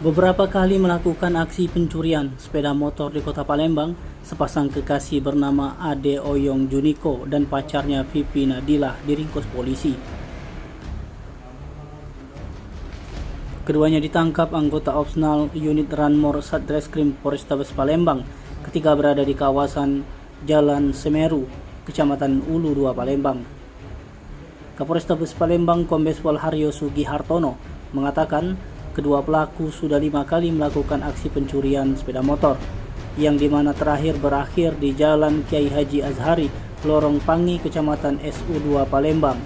Beberapa kali melakukan aksi pencurian sepeda motor di kota Palembang, sepasang kekasih bernama Ade Oyong Juniko dan pacarnya Vivi Nadilah diringkus polisi. Keduanya ditangkap anggota opsional unit Ranmor Satreskrim Polrestabes Palembang ketika berada di kawasan Jalan Semeru, Kecamatan Ulu 2 Palembang. Kapolrestabes Palembang Kombes Pol Haryo Sugihartono mengatakan kedua pelaku sudah 5 kali melakukan aksi pencurian sepeda motor, yang dimana terakhir berakhir di Jalan Kiai Haji Azhari, Lorong Pangi, Kecamatan SU2 Palembang,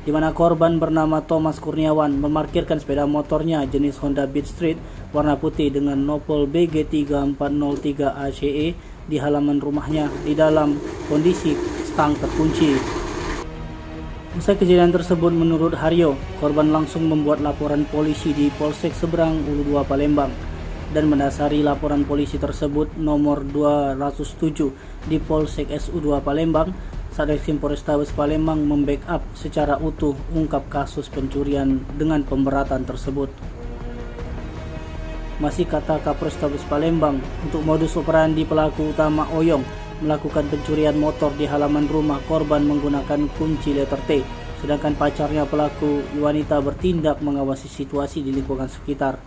di mana korban bernama Thomas Kurniawan memarkirkan sepeda motornya jenis Honda Beat Street warna putih dengan nopol BG3403 ACE di halaman rumahnya di dalam kondisi stang terkunci. Usai kejadian tersebut, menurut Haryo, korban langsung membuat laporan polisi di Polsek Seberang Ulu 2 Palembang dan mendasari laporan polisi tersebut nomor 207 di Polsek SU2 Palembang, Satreskrim Polrestabes Palembang membackup secara utuh ungkap kasus pencurian dengan pemberatan tersebut. Masih kata Kapolrestabes Palembang, untuk modus operandi pelaku utama Oyong melakukan pencurian motor di halaman rumah korban menggunakan kunci letter T, sedangkan pacarnya pelaku wanita bertindak mengawasi situasi di lingkungan sekitar.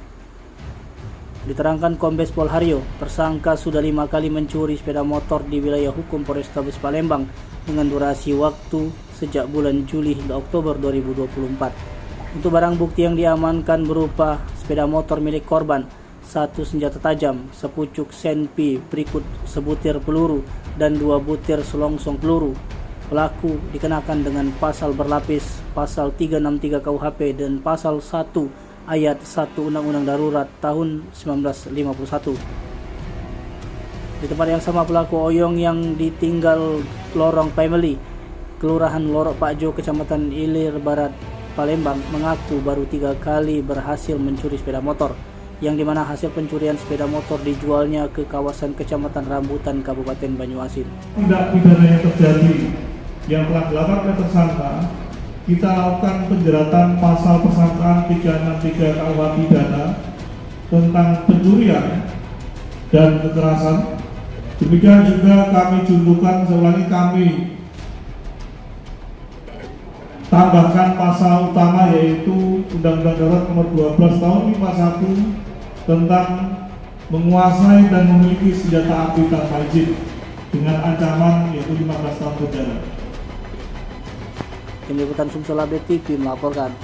Diterangkan Kombes Pol Haryo, tersangka sudah 5 kali mencuri sepeda motor di wilayah hukum Polrestabes Palembang dengan durasi waktu sejak bulan Juli hingga Oktober 2024. Untuk barang bukti yang diamankan berupa sepeda motor milik korban, 1 senjata tajam, sepucuk senpi berikut sebutir peluru, dan 2 butir selongsong peluru. Pelaku dikenakan dengan pasal berlapis, pasal 363 KUHP dan pasal 1 ayat 1 Undang-Undang Darurat tahun 1951. Di tempat yang sama, pelaku Oyong yang ditinggal Lorong Family, Kelurahan Lorok Pakjo, Kecamatan Ilir Barat, Palembang, mengaku baru 3 kali berhasil mencuri sepeda motor, yang dimana hasil pencurian sepeda motor dijualnya ke kawasan Kecamatan Rambutan, Kabupaten Banyuasin. Tindak pidana yang terjadi yang telah dilakukan oleh tersangka, kita lakukan penjeratan pasal persangkaan 363 KUH pidana tentang pencurian dan kekerasan. Demikian juga kami juntukan, kami tambahkan pasal utama yaitu Undang-Undang Darurat nomor 12 tahun 51 tentang menguasai dan memiliki senjata api tanpa izin dengan ancaman yaitu 15 tahun penjara. Tim Liputan Sumsel Update TV melaporkan.